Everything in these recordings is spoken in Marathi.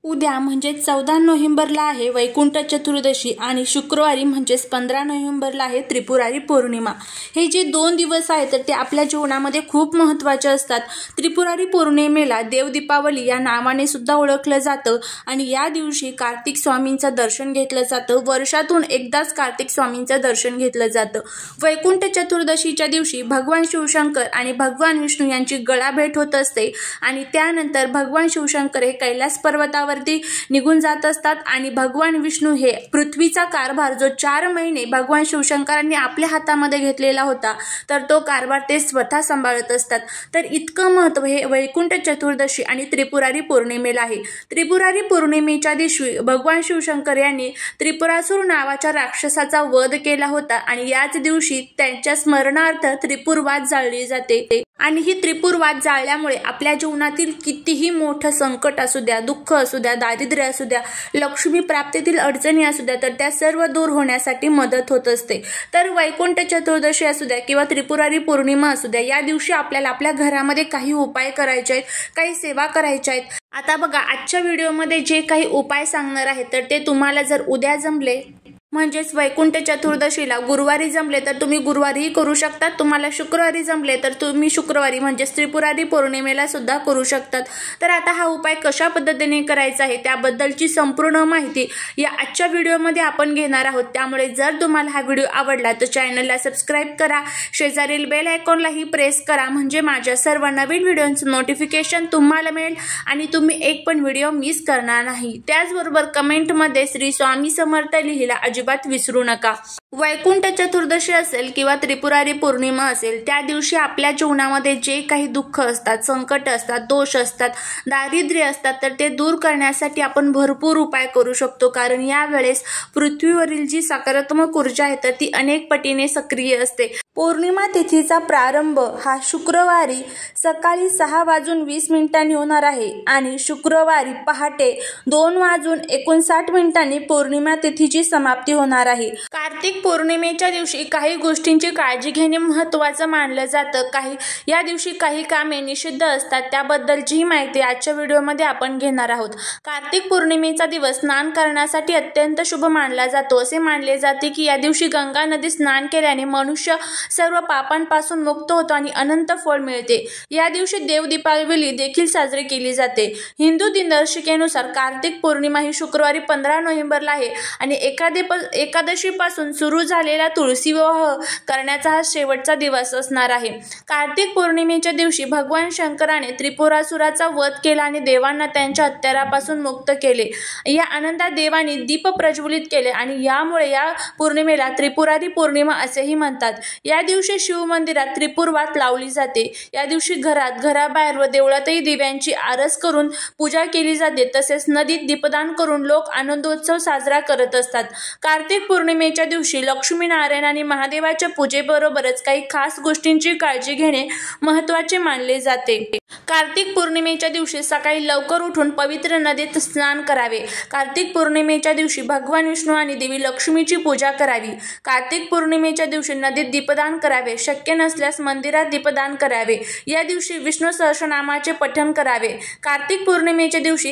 उद्या म्हणजे 14 नोव्हेंबरला आहे वैकुंठ चतुर्दशी आणि शुक्रवारी म्हणजेच 15 नोव्हेंबरला आहे त्रिपुरारी पौर्णिमा। हे जे 2 दिवस आहेत तर ते आपल्या जीवनामध्ये खूप महत्त्वाचे असतात। त्रिपुरारी पौर्णिमेला देव दीपावली या नावाने सुद्धा ओळखलं जातं आणि या दिवशी कार्तिक स्वामींचं दर्शन घेतलं जातं। वर्षातून एकदाच कार्तिक स्वामींचं दर्शन घेतलं जातं। वैकुंठ चतुर्दशीच्या दिवशी भगवान शिवशंकर आणि भगवान विष्णू यांची गळाभेट होत असते आणि त्यानंतर भगवान शिवशंकर हे कैलास पर्वतावर निघून जात असतात आणि भगवान विष्णू हे पृथ्वीचा कारभार जो 4 महिने भगवान शिवशंकरांनी आपल्या हातामध्ये घेतलेला होता तर तो कारभार ते स्वतः सांभाळत असतात। तर इतकं महत्त्व हे वैकुंठ चतुर्दशी आणि त्रिपुरारी पौर्णिमेला आहे। त्रिपुरारी पौर्णिमेच्या दिवशी भगवान शिवशंकर यांनी त्रिपुरासुर नावाच्या राक्षसाचा वध केला होता आणि याच दिवशी त्यांच्या स्मरणार्थ त्रिपुरवात जाळली जाते आणि ही त्रिपुरवात जाळल्यामुळे आपल्या जीवनातील कितीही मोठं संकट असू द्या, दुःख असू द्या, दारिद्र्य असू द्या, लक्ष्मी प्राप्तीतील अडचणी असू द्या तर त्या सर्व दूर होण्यासाठी मदत होत असते। तर वैकुंठ चतुर्दशी असू द्या किंवा त्रिपुरारी पौर्णिमा असू द्या या दिवशी आपल्याला आपल्या घरामध्ये काही उपाय करायचे आहेत, काही सेवा करायच्या आहेत। आता बघा आजच्या व्हिडिओमध्ये जे काही उपाय सांगणार आहे तर ते तुम्हाला जर उद्या जमले म्हणजेच वैकुंठ चतुर्दशीला गुरुवारी जमले तर तुम्ही गुरुवारीही करू शकता, तुम्हाला शुक्रवारी जमले तर तुम्ही शुक्रवारी म्हणजेच त्रिपुरारी पौर्णिमेला सुद्धा करू शकतात। तर आता हा उपाय कशा पद्धतीने करायचा आहे त्याबद्दलची संपूर्ण माहिती या आजच्या व्हिडिओमध्ये आपण घेणार आहोत। त्यामुळे जर तुम्हाला हा व्हिडिओ आवडला तर चॅनलला सबस्क्राईब करा, शेजारील बेल आयकॉनलाही प्रेस करा म्हणजे माझ्या सर्व नवीन व्हिडिओंचं नोटिफिकेशन तुम्हाला मिळेल आणि तुम्ही एक पण व्हिडिओ मिस करणार नाही। त्याचबरोबर कमेंटमध्ये श्री स्वामी समर्थ लिहिला अजिबात विसरू नका। वैकुंठ चतुर्दशी असेल किंवा त्रिपुरारी पौर्णिमा असेल त्या दिवशी आपल्या जीवनामध्ये जे काही दुःख असतात, संकट असतात, दोष असतात, दारिद्र्य असतात तर ते दूर करण्यासाठी आपण भरपूर उपाय करू शकतो कारण यावेळेस पृथ्वीवरील जी सकारात्मक ऊर्जा आहे तर ती अनेक पटीने सक्रिय असते। पौर्णिमा तिथीचा प्रारंभ हा शुक्रवारी सकाळी 6:20 होणार आहे आणि शुक्रवारी पहाटे 2:59 पौर्णिमा तिथीची समाप्ती होणार आहे। कार्तिक पौर्णिमेच्या दिवशी काही गोष्टींची काळजी घेणे महत्त्वाचं मानलं जातं। या दिवशी काही कामे निषिद्ध असतात त्याबद्दलची माहिती आजच्या व्हिडिओमध्ये आपण घेणार आहोत। कार्तिक पौर्णिमेचा दिवस स्नान करण्यासाठी अत्यंत शुभ मानला जातो। असे मानले जाते की या दिवशी गंगा नदीत स्नान केल्याने मनुष्य सर्व पापांपासून मुक्त होतो आणि अनंत फळ मिळते। या दिवशी देव दीपावली देखील साजरी केली जाते। हिंदू दिनदर्शिकेनुसार कार्तिक पौर्णिमा ही शुक्रवारी 15 नोव्हेंबरला आहे आणि एकादशीपासून सुरू झालेला तुळशी विवाह करण्याचा हा शेवटचा दिवस असणार आहे। कार्तिक पौर्णिमेच्या दिवशी भगवान शंकराने त्रिपुरासुराचा वध केला आणि देवांना त्यांच्या हत्यारापासून मुक्त केले। या आनंदात देवांनी दीप प्रज्वलित केले आणि यामुळे या पौर्णिमेला त्रिपुरारी पौर्णिमा असेही म्हणतात। या दिवशी शिव मंदिरात त्रिपुरवात लावली जाते। या दिवशी घराबाहेर व देवळातही दिव्यांची आरस करून पूजा केली जाते। तसेच नदीत दीपदान करून लोक आनंदोत्सव साजरा करत असतात। कार्तिक पौर्णिमेच्या दिवशी लक्ष्मीनारायण आणि महादेवाच्या पूजेबरोबरच काही खास गोष्टींची काळजी घेणे महत्त्वाचे मानले जाते। कार्तिक पौर्णिमेच्या दिवशी सकाळी लवकर उठून पवित्र नदीत स्नान करावे। कार्तिक पौर्णिमेच्या दिवशी भगवान विष्णू आणि देवी लक्ष्मीची पूजा करावी। कार्तिक पौर्णिमेच्या दिवशी नदीत दीपदान करावे, शक्य नसल्यास मंदिरात दीपदान करावे। या दिवशी विष्णू सहस्रनामाचे पठण करावे। कार्तिक पौर्णिमेच्या दिवशी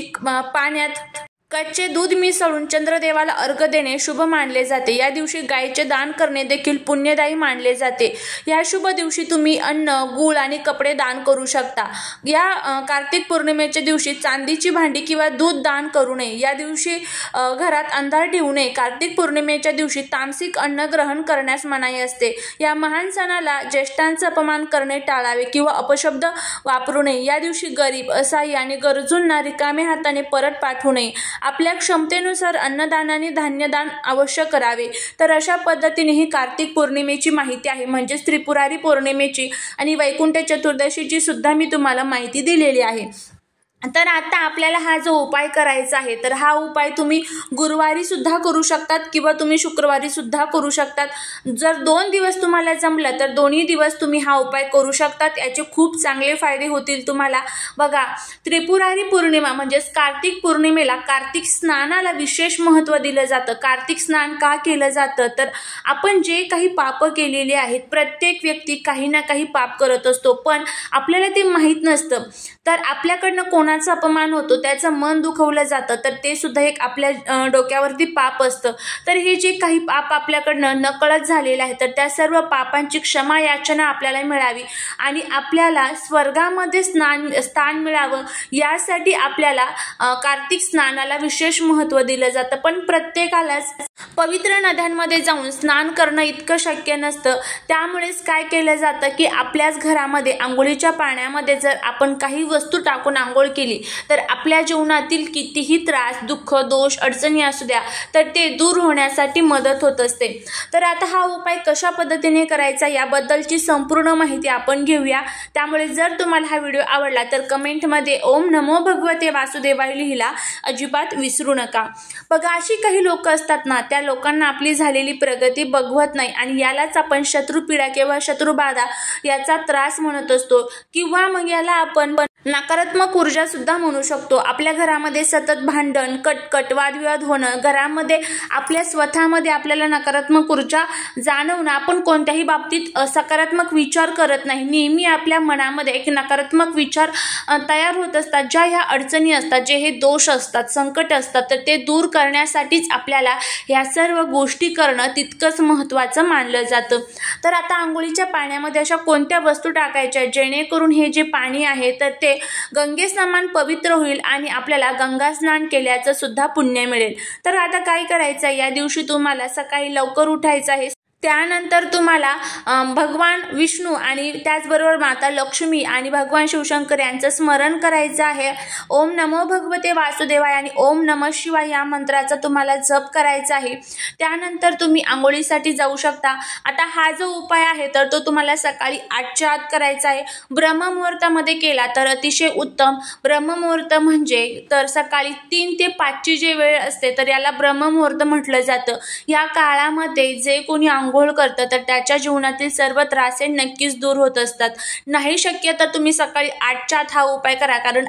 पाण्यात कच्चे दूध मिसळून चंद्रदेवाला अर्घ देणे शुभ मानले जाते। या दिवशी गायीचे दान करणे देखील पुण्यदायी मानले जाते। या शुभ दिवशी तुम्ही अन्न, गूळ आणि कपडे दान करू शकता। या कार्तिक पौर्णिमेच्या दिवशी चांदीची भांडी किंवा दूध दान करू नये। या दिवशी घरात अंधार ठेवू नये। कार्तिक पौर्णिमेच्या दिवशी तामसिक अन्न ग्रहण करण्यास मनाई असते। या महान सणाला ज्येष्ठांचा अपमान करणे टाळावे किंवा अपशब्द वापरू नये। या दिवशी गरीब, असहाय्य आणि गरजूंना रिकाम्या हाताने परत पाठवू नये। आपल्या क्षमतेनुसार अन्नदानाने धान्यदान अवश्य करावे। तर अशा पद्धतीने ही कार्तिक पौर्णिमेची माहिती आहे म्हणजेच त्रिपुरारी पौर्णिमेची आणि वैकुंठ चतुर्दशीची सुद्धा मी तुम्हाला माहिती दिलेली आहे। तर आता आपल्याला हा जो उपाय करायचा आहे तर हा उपाय तुम्ही गुरुवारी सुद्धा करू शकतात किंवा तुम्ही शुक्रवारी सुद्धा करू शकतात। जर 2 दिवस तुम्हाला जमलं तर दोन्ही दिवस तुम्ही हा उपाय करू शकतात। याचे खूप चांगले फायदे होतील तुम्हाला। बघा त्रिपुरारी पौर्णिमा म्हणजेच कार्तिक पौर्णिमेला कार्तिक स्नानाला विशेष महत्त्व दिलं जातं। कार्तिक स्नान का केलं जातं तर आपण जे काही पाप केलेले आहेत, प्रत्येक व्यक्ती काही ना काही पाप करत असतो पण आपल्याला ते माहीत नसतं। तर आपल्याकडनं कोणाचा अपमान होतो, त्याचं मन दुखवलं जातं, तर ते सुद्धा एक आपल्या डोक्यावरती पाप असतं. तर हे जे काही पाप आपल्याकडनं नकळत झालेलं आहे, तर त्या सर्व पापांची क्षमा याचना आपल्याला मिळावी आणि आपल्याला स्वर्गामध्ये स्थान मिळावं, यासाठी आपल्याला कार्तिक स्नानाला विशेष महत्त्व दिलं जातं. पण प्रत्येकालाच पवित्र नद्यांमध्ये जाऊन स्नान करणं इतकं शक्य नसतं. त्यामुळेच काय केलं जातं की आपल्याच घरामध्ये आंघोळीच्या पाण्यामध्ये जर आपण काही वस्तू टाकून आंघोळ केली, तर आपल्या जीवनातील कितीही त्रास, दुःख, दोष, अडचणी असू द्या, तर ते दूर होण्यासाठी मदत होत असते. तर आता हा उपाय कशा पद्धतीने करायचा याबद्दलची संपूर्ण माहिती आपण घेऊया. त्यामुळे जर तुम्हाला हा व्हिडिओ आवडला तर कमेंटमध्ये ओम नमो भगवते वासुदेवाय लिहिला अजिबात विसरू नका. बघा, अशी काही लोक असतात ना, त्या लोकांना आपली झालेली प्रगती बघवत नाही आणि यालाच आपण शत्रुपीडा किंवा शत्रुबाधा याचा त्रास म्हणत असतो, किंवा मग याला आपण नकारात्मक ऊर्जा सुद्धा म्हणू शकतो. आपल्या घरामध्ये सतत भांडण, कटकट, वादविवाद होणं, घरामध्ये आपल्या स्वतःमध्ये आपल्याला नकारात्मक ऊर्जा जाणवणं, आपण कोणत्याही बाबतीत सकारात्मक विचार करत नाही, नेहमी आपल्या मनामध्ये एक नकारात्मक विचार तयार होत असतात. ज्या ह्या अडचणी असतात, जे हे दोष असतात, संकट असतात, तर ते दूर करण्यासाठीच आपल्याला ह्या सर्व गोष्टी करणं तितकंच महत्त्वाचं मानलं जातं. तर आता आंघोळीच्या पाण्यामध्ये अशा कोणत्या वस्तू टाकायच्या जेणेकरून हे जे पाणी आहे तर ते गंगेसमान पवित्र होईल आणि आपल्याला गंगा स्नान केल्याचं सुद्धा पुण्य मिळेल. तर आता काय करायचं, या दिवशी तुम्हाला सकाळी लवकर उठायचं आहे. त्यानंतर तुम्हाला भगवान विष्णू आणि त्याचबरोबर माता लक्ष्मी आणि भगवान शिवशंकर यांचं स्मरण करायचं आहे. ओम नमो भगवते वासुदेवाय आणि ओम नमः शिवाय या मंत्राचा तुम्हाला जप करायचा आहे. त्यानंतर तुम्ही आंघोळीसाठी जाऊ शकता. आता हा जो उपाय आहे तर तो तुम्हाला सकाळी 8च्या आत करायचा आहे. ब्रह्ममुहूर्तामध्ये केला तर अतिशय उत्तम. ब्रह्ममुहूर्त म्हणजे तर सकाळी 3 ते 5ची जे वेळ असते तर याला ब्रह्ममुहूर्त म्हटलं जातं. या काळामध्ये जे कोणी आंघोळ करतं तर त्याच्या जीवनातील सर्व त्रास हे नक्कीच दूर होत असतात. नाही शक्य तर तुम्ही सकाळी 8च्या आत हा उपाय करा, कारण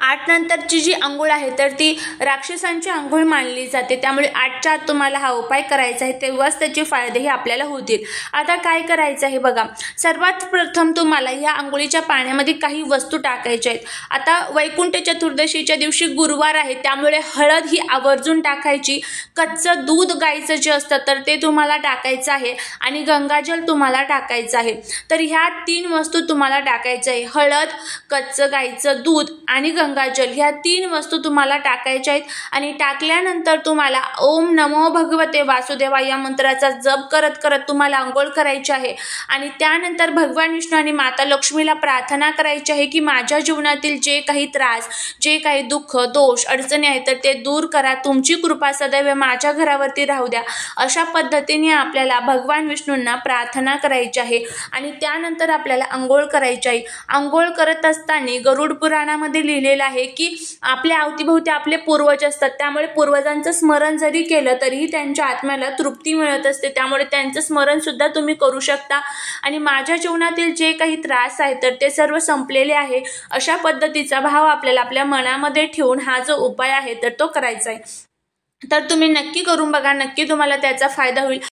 8 नंतरची जी आंघोळ आहे तर ती राक्षसांची आंघोळ मानली जाते. त्यामुळे 8च्या आत तुम्हाला हा उपाय करायचा आहे, तेव्हाच त्याचे फायदेही आपल्याला होतील. आता काय करायचं आहे बघा, सर्वात प्रथम तुम्हाला या आंघोळीच्या पाण्यामध्ये काही वस्तू टाकायच्या आहेत. आता वैकुंठ चतुर्दशीच्या दिवशी गुरुवार आहे, त्यामुळे हळद ही आवर्जून टाकायची. कच्चं दूध गाईचं जे असतं तर ते तुम्हाला टाकायचं आहे आणि गंगाजल तुम्हाला टाकायचं आहे. तर ह्या 3 वस्तू तुम्हाला टाकायच्या आहे. हळद, कच्चं गाईचं दूध आणि गंगाजल ह्या 3 वस्तू तुम्हाला टाकायच्या आहेत. आणि टाकल्यानंतर तुम्हाला ओम नमो भगवते वासुदेवाय या मंत्राचा जप करत करत तुम्हाला आंघोळ करायची आहे. आणि त्यानंतर भगवान विष्णू आणि माता लक्ष्मीला प्रार्थना करायची आहे की माझ्या जीवनातील जे काही त्रास, जे काही दुःख, दोष, अडचणी आहेत तर ते दूर करा. तुमची कृपा सदैव माझ्या घरावरती राहू द्या. अशा पद्धतीने आपल्याला भगवान विष्णूंना प्रार्थना करायची आहे. आणि त्यानंतर आपल्याला आंघोळ करायची आहे. आंघोळ करत असताना गरुड पुराणामध्ये लिहिलेलं आहे की आपल्या अवतीभोवती आपले पूर्वज असतात, त्यामुळे पूर्वजांचं स्मरण जरी केलं तरीही त्यांच्या आत्म्याला तृप्ती मिळत असते. त्यामुळे त्यांचं स्मरण सुद्धा तुम्ही करू शकता. आणि माझ्या जीवनातील जे काही त्रास आहेत तर ते सर्व संपलेले आहे, अशा पद्धतीचा भाव आपल्याला आपल्या मनामध्ये ठेवून हा जो उपाय आहे तर तो करायचा आहे. तर तुम्ही नक्की करून बघा, नक्की तुम्हाला त्याचा फायदा होईल.